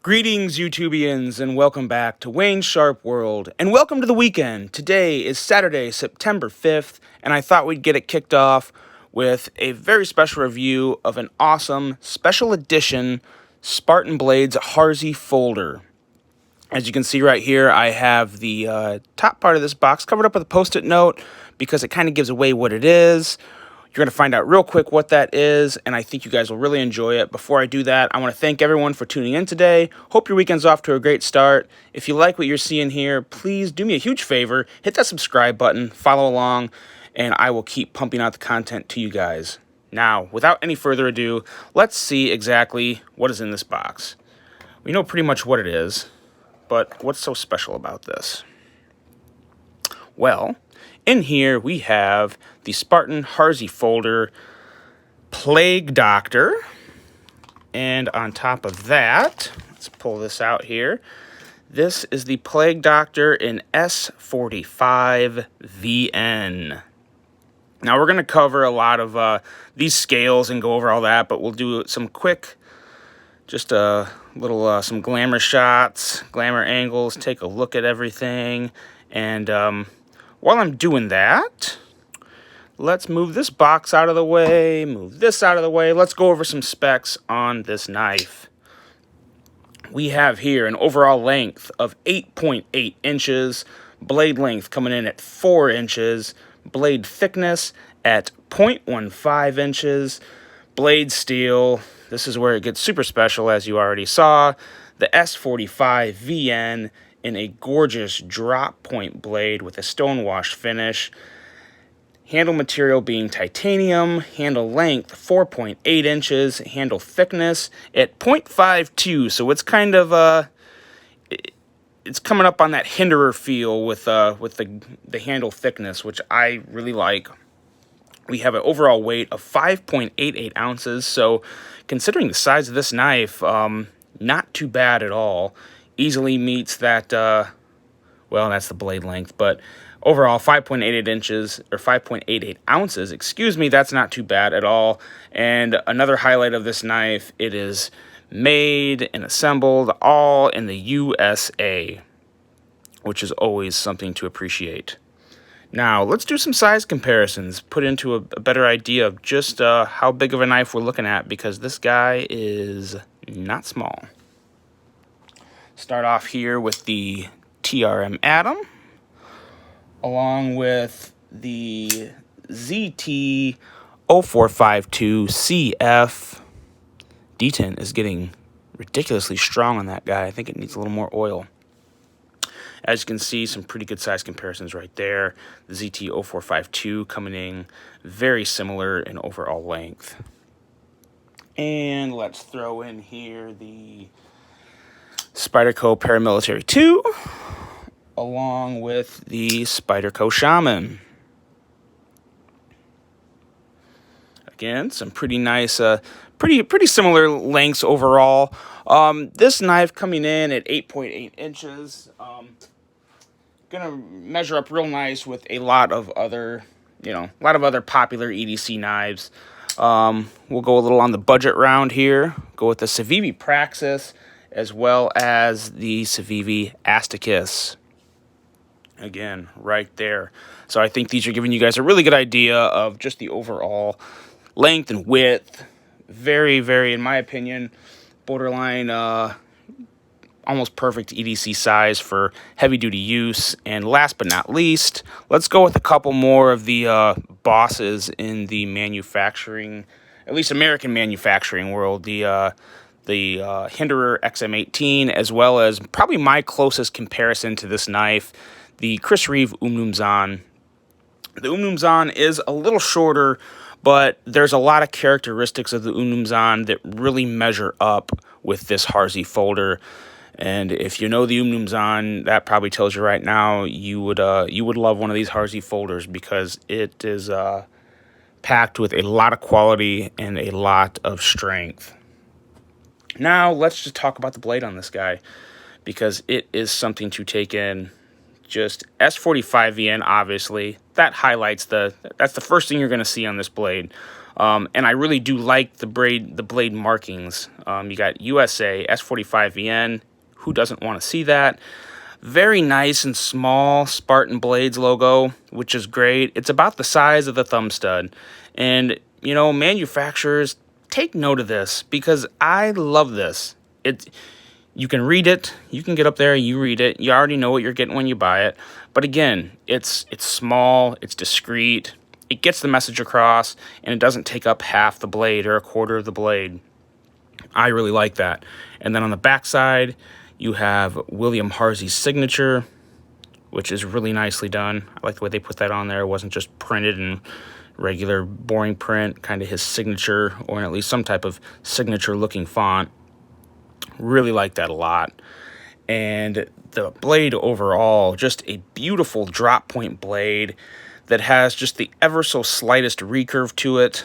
Greetings, YouTubians, and welcome back to Wayne's Sharp World, and welcome to the weekend. Today is Saturday, September 5th, and I thought we'd get it kicked off with a very special review of an awesome special edition Spartan Blades Harsey folder. As you can see right here, I have the top part of this box covered up with a post-it note because it kind of gives away what it is. You're going to find out real quick what that is, and I think you guys will really enjoy it. Before I do that, I want to thank everyone for tuning in today. Hope your weekend's off to a great start. If you like what you're seeing here, please do me a huge favor. Hit that subscribe button, follow along, and I will keep pumping out the content to you guys. Now, without any further ado, let's see exactly what is in this box. We know pretty much what it is, but what's so special about this? Well, in here we have the Spartan Harsey folder Plague Doctor, and on top of that, let's pull this out here. This is the Plague Doctor in S45 VN. Now we're going to cover a lot of these scales and go over all that, but we'll do some quick, just a little some glamour shots, glamour angles, take a look at everything, and while I'm doing that, let's move this box out of the way, move this out of the way. Let's go over some specs on this knife. We have here an overall length of 8.8 inches, blade length coming in at 4 inches, blade thickness at 0.15 inches, blade steel. This is where it gets super special, as you already saw. The S45 VN in a gorgeous drop point blade with a stonewash finish. Handle material being titanium, handle length 4.8 inches, handle thickness at 0.52, so it's kind of it's coming up on that hinderer feel with the handle thickness, which I really like. We have an overall weight of 5.88 ounces, so considering the size of this knife, not too bad at all. Easily meets that, well, that's the blade length, but overall 5.88 inches, or 5.88 ounces, excuse me, that's not too bad at all. And another highlight of this knife, it is made and assembled all in the USA, which is always something to appreciate. Now, let's do some size comparisons, put into a better idea of just how big of a knife we're looking at, because this guy is not small. Start off here with the TRM Atom, along with the ZT0452CF. D10 is getting ridiculously strong on that guy. I think it needs a little more oil. As you can see, some pretty good size comparisons right there. The ZT0452 coming in very similar in overall length. And let's throw in here the Spyderco Paramilitary 2, along with the Spyderco Shaman. Again, some pretty nice, pretty similar lengths overall. This knife coming in at 8.8 inches. Gonna measure up real nice with a lot of other, popular EDC knives. We'll go a little on the budget round here. Go with the Civivi Praxis, as well as the Civivi Asticus. Again, right there. So I think these are giving you guys a really good idea of just the overall length and width. Very, very, in my opinion, borderline, almost perfect EDC size for heavy-duty use. And last but not least, let's go with a couple more of the bosses in the manufacturing, at least American manufacturing world. The Hinderer XM18, as well as probably my closest comparison to this knife, the Chris Reeve Umnumzan. The Umnumzan is a little shorter, but there's a lot of characteristics of the Umnumzan that really measure up with this Harsey folder. And if you know the Umnumzan, that probably tells you right now you would love one of these Harsey folders, because it is packed with a lot of quality and a lot of strength. Now, let's just talk about the blade on this guy, because it is something to take in. Just S45VN, obviously. That highlights that's the first thing you're going to see on this blade. And I really do like the blade markings. You got USA, S45VN. Who doesn't want to see that? Very nice and small Spartan Blades logo, which is great. It's about the size of the thumb stud. And, you know, manufacturers, take note of this because I love this. You can read it. You can get up there, you read it. You already know what you're getting when you buy it. But again, it's small, it's discreet. It gets the message across, and it doesn't take up half the blade or a quarter of the blade. I really like that. And then on the back side, you have William Harsey's signature, which is really nicely done. I like the way they put that on there. It wasn't just printed in regular boring print, kind of his signature, or at least some type of signature-looking font. Really like that a lot. And the blade overall, just a beautiful drop point blade that has just the ever so slightest recurve to it.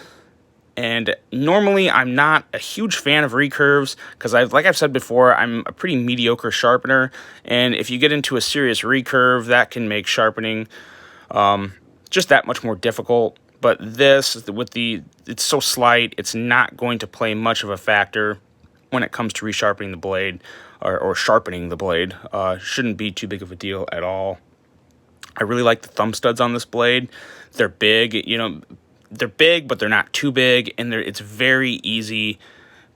And normally I'm not a huge fan of recurves because like I've said before, I'm a pretty mediocre sharpener. And if you get into a serious recurve, that can make sharpening just that much more difficult. But this, it's so slight, it's not going to play much of a factor when it comes to resharpening the blade or sharpening the blade. Shouldn't be too big of a deal at all. I really like the thumb studs on this blade. They're big, you know, they're big, but they're not too big, and it's very easy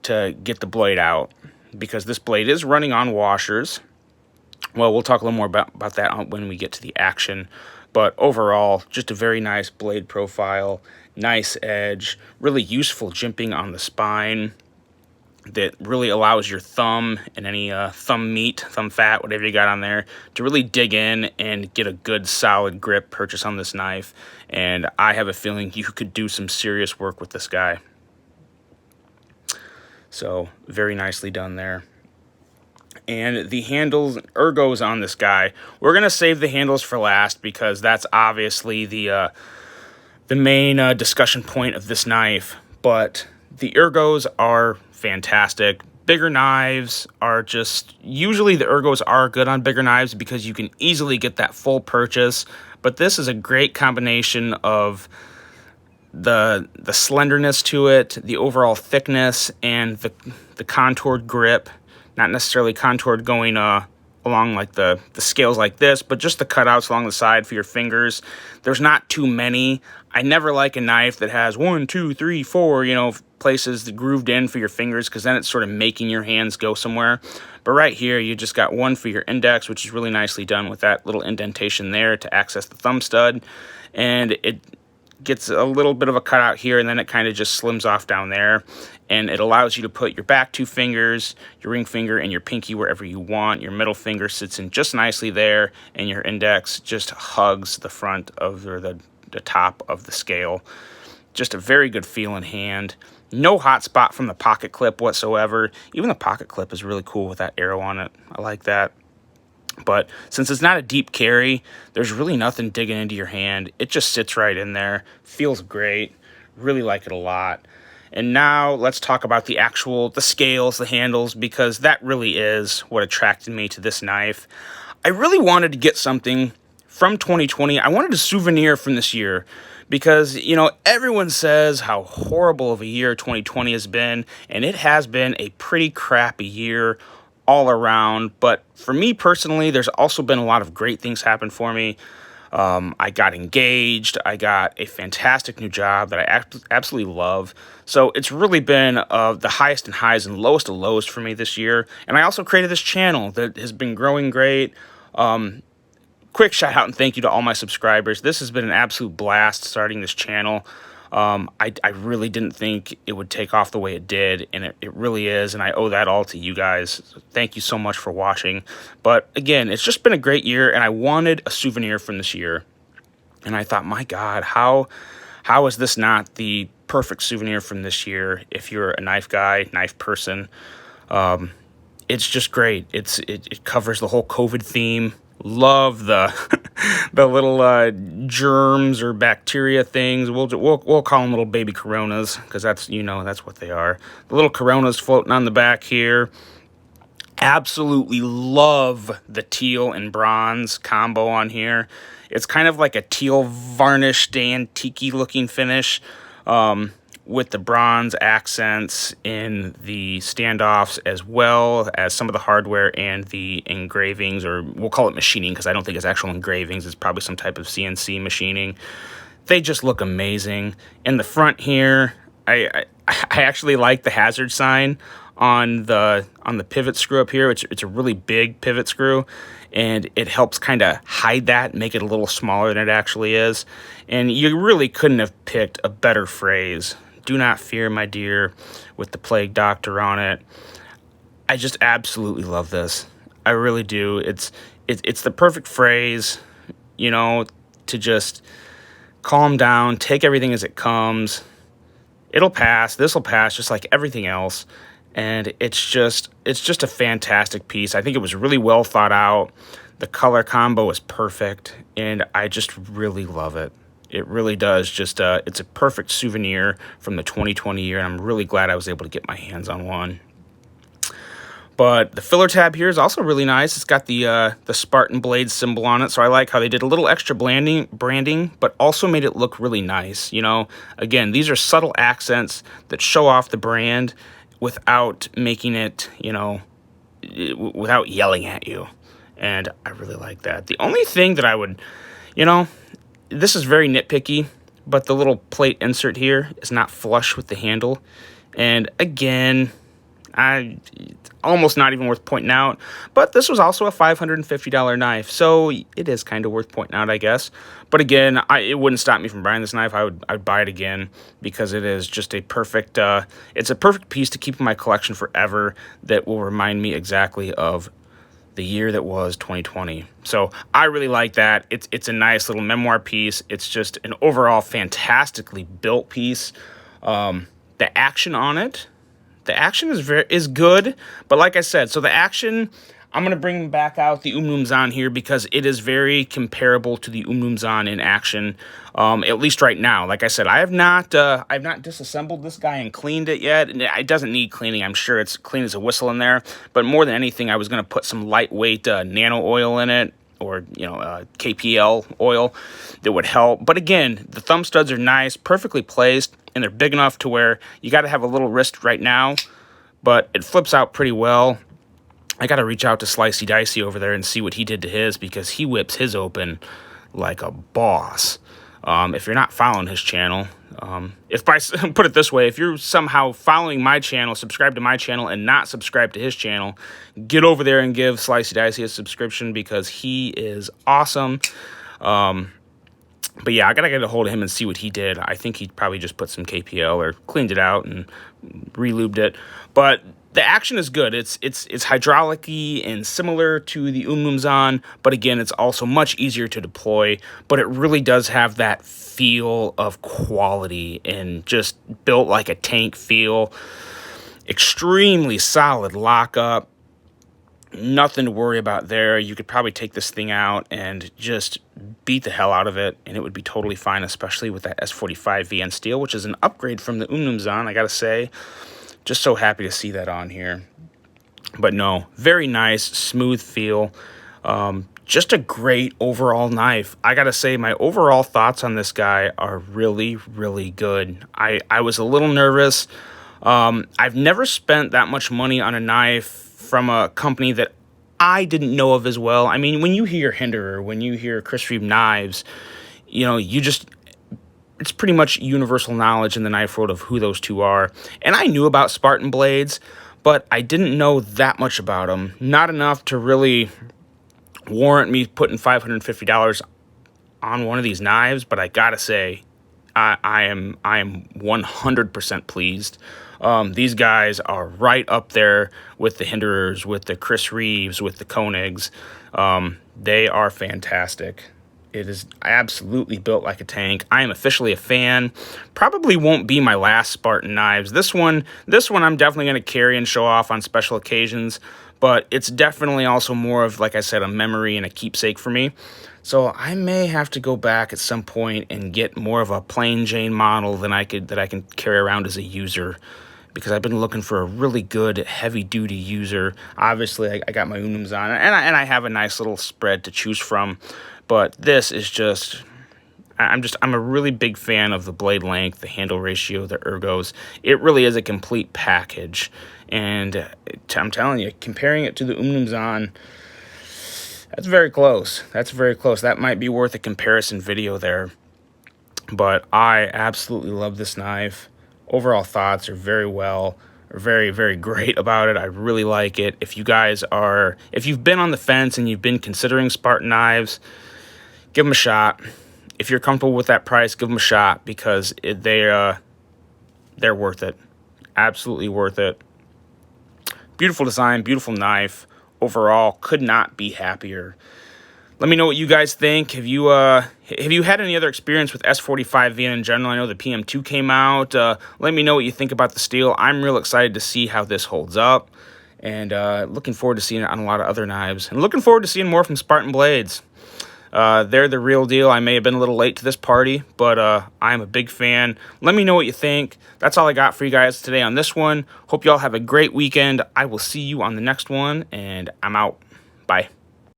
to get the blade out because this blade is running on washers. Well, we'll talk a little more about that when we get to the action. But overall, just a very nice blade profile, nice edge, really useful jimping on the spine that really allows your thumb and any thumb meat, thumb fat, whatever you got on there, to really dig in and get a good solid grip purchase on this knife. And I have a feeling you could do some serious work with this guy. So very nicely done there. And the handles, ergos on this guy, we're going to save the handles for last because that's obviously the main discussion point of this knife. But the ergos are fantastic. Bigger knives are usually the ergos are good on bigger knives because you can easily get that full purchase. But this is a great combination of the slenderness to it, the overall thickness, and the contoured grip. Not necessarily contoured going along like the scales like this, but just the cutouts along the side for your fingers. There's not too many. I never like a knife that has 1, 2, 3, 4, you know, places that grooved in for your fingers, because then it's sort of making your hands go somewhere. But right here, you just got one for your index, which is really nicely done with that little indentation there to access the thumb stud. And it gets a little bit of a cutout here, and then it kind of just slims off down there. And it allows you to put your back two fingers, your ring finger, and your pinky wherever you want. Your middle finger sits in just nicely there, and your index just hugs the front of, or the top of the scale. Just a very good feel in hand. No hot spot from the pocket clip whatsoever. Even the pocket clip is really cool with that arrow on it. I like that. But since it's not a deep carry, there's really nothing digging into your hand. It just sits right in there. Feels great. Really like it a lot. And now let's talk about the scales, the handles, because that really is what attracted me to this knife. I really wanted to get something from 2020. I wanted a souvenir from this year because, you know, everyone says how horrible of a year 2020 has been, and it has been a pretty crappy year all around. But for me personally, there's also been a lot of great things happen for me. I got engaged. I got a fantastic new job that I absolutely love. So it's really been the highest and highs and lowest of lows for me this year. And I also created this channel that has been growing great. Quick shout out and thank you to all my subscribers. This has been an absolute blast starting this channel. I really didn't think it would take off the way it did, and it really is, and I owe that all to you guys. So thank you so much for watching. But again, it's just been a great year, and I wanted a souvenir from this year. And I thought, my God, how is this not the perfect souvenir from this year if you're a knife guy, knife person? It's just great. It covers the whole COVID theme. Love the the little germs or bacteria things. We'll call them little baby coronas because that's what they are. The little coronas floating on the back here. Absolutely love the teal and bronze combo on here. It's kind of like a teal varnished antique looking finish. with the bronze accents in the standoffs, as well as some of the hardware and the engravings, or we'll call it machining because I don't think it's actual engravings. It's probably some type of CNC machining. They just look amazing. In the front here, I actually like the hazard sign on the pivot screw up here. It's a really big pivot screw, and it helps kind of hide that, make it a little smaller than it actually is. And you really couldn't have picked a better phrase. Do not fear, my dear, with the Plague Doctor on it. I just absolutely love this. I really do. It's the perfect phrase, you know, to just calm down, take everything as it comes. It'll pass. This will pass just like everything else. And it's just a fantastic piece. I think it was really well thought out. The color combo is perfect, and I just really love it. It really does. Just it's a perfect souvenir from the 2020 year, and I'm really glad I was able to get my hands on one. But the filler tab here is also really nice. It's got the Spartan blade symbol on it, so I like how they did a little extra branding, but also made it look really nice. You know, again, these are subtle accents that show off the brand without making it, you know, without yelling at you. And I really like that. The only thing that I would, you know, this is very nitpicky, but the little plate insert here is not flush with the handle. And again, it's almost not even worth pointing out, but this was also a $550 knife, so it is kind of worth pointing out, I guess. But again, it wouldn't stop me from buying this knife. I'd buy it again because it is just a perfect, it's a perfect piece to keep in my collection forever that will remind me exactly of the year that was 2020. So I really like that. It's a nice little memoir piece. It's just an overall fantastically built piece. The action on it, the action is good, but like I said, so the action, I'm going to bring back out the Zahn here because it is very comparable to the Zahn in action, at least right now. Like I said, I've not disassembled this guy and cleaned it yet. It doesn't need cleaning. I'm sure it's clean as a whistle in there, but more than anything, I was going to put some lightweight nano oil in it, or, you know, KPL oil that would help. But again, the thumb studs are nice, perfectly placed, and they're big enough to where you got to have a little wrist right now, but it flips out pretty well. I got to reach out to Slicey Dicey over there and see what he did to his, because he whips his open like a boss. If you're not following his channel, put it this way, if you're somehow following my channel, subscribe to my channel, and not subscribe to his channel, get over there and give Slicey Dicey a subscription, because he is awesome. But yeah, I gotta get a hold of him and see what he did. I think he probably just put some KPL or cleaned it out and re-lubed it. But the action is good. It's hydraulic-y and similar to the Zahn, but again, it's also much easier to deploy. But it really does have that feel of quality and just built like a tank feel. Extremely solid lockup. Nothing to worry about there. You could probably take this thing out and just beat the hell out of it, and it would be totally fine, especially with that S45 VN steel, which is an upgrade from the Zahn, I gotta say. Just so happy to see that on here. But no, very nice, smooth feel. Just a great overall knife. I gotta say, my overall thoughts on this guy are really, really good. I was a little nervous. I've never spent that much money on a knife from a company that I didn't know of as well. I mean, when you hear Hinderer, when you hear Chris Reeve knives, you know, it's pretty much universal knowledge in the knife world of who those two are. And I knew about Spartan blades, but I didn't know that much about them. Not enough to really warrant me putting $550 on one of these knives, but I gotta say, I am 100% pleased. These guys are right up there with the Hinderers, with the Chris Reeves, with the Koenigs. They are fantastic. It is absolutely built like a tank. I am officially a fan. Probably won't be my last Spartan knives. This one I'm definitely going to carry and show off on special occasions, but it's definitely also more of, like I said, a memory and a keepsake for me. So I may have to go back at some point and get more of a plain Jane model that I can carry around as a user, because I've been looking for a really good heavy-duty user. Obviously, I got my Zahn, and I have a nice little spread to choose from. But this is just, I'm a really big fan of the blade length, the handle ratio, the Ergos. It really is a complete package. And I'm telling you, comparing it to the Umnumzan, that's very close. That's very close. That might be worth a comparison video there. But I absolutely love this knife. Overall thoughts are very, very great about it. I really like it. If you've been on the fence and you've been considering Spartan knives, give them a shot. If you're comfortable with that price, give them a shot, because they're worth it. Absolutely worth it. Beautiful design, beautiful knife. Overall, could not be happier. Let me know what you guys think. Have you had any other experience with S45V in general? I know the PM2 came out. Let me know what you think about the steel. I'm real excited to see how this holds up, and looking forward to seeing it on a lot of other knives, and looking forward to seeing more from Spartan Blades. They're the real deal. I may have been a little late to this party, but I'm a big fan. Let me know what you think. That's all I got for you guys today on this one. Hope y'all have a great weekend. I will see you on the next one, and I'm out. Bye.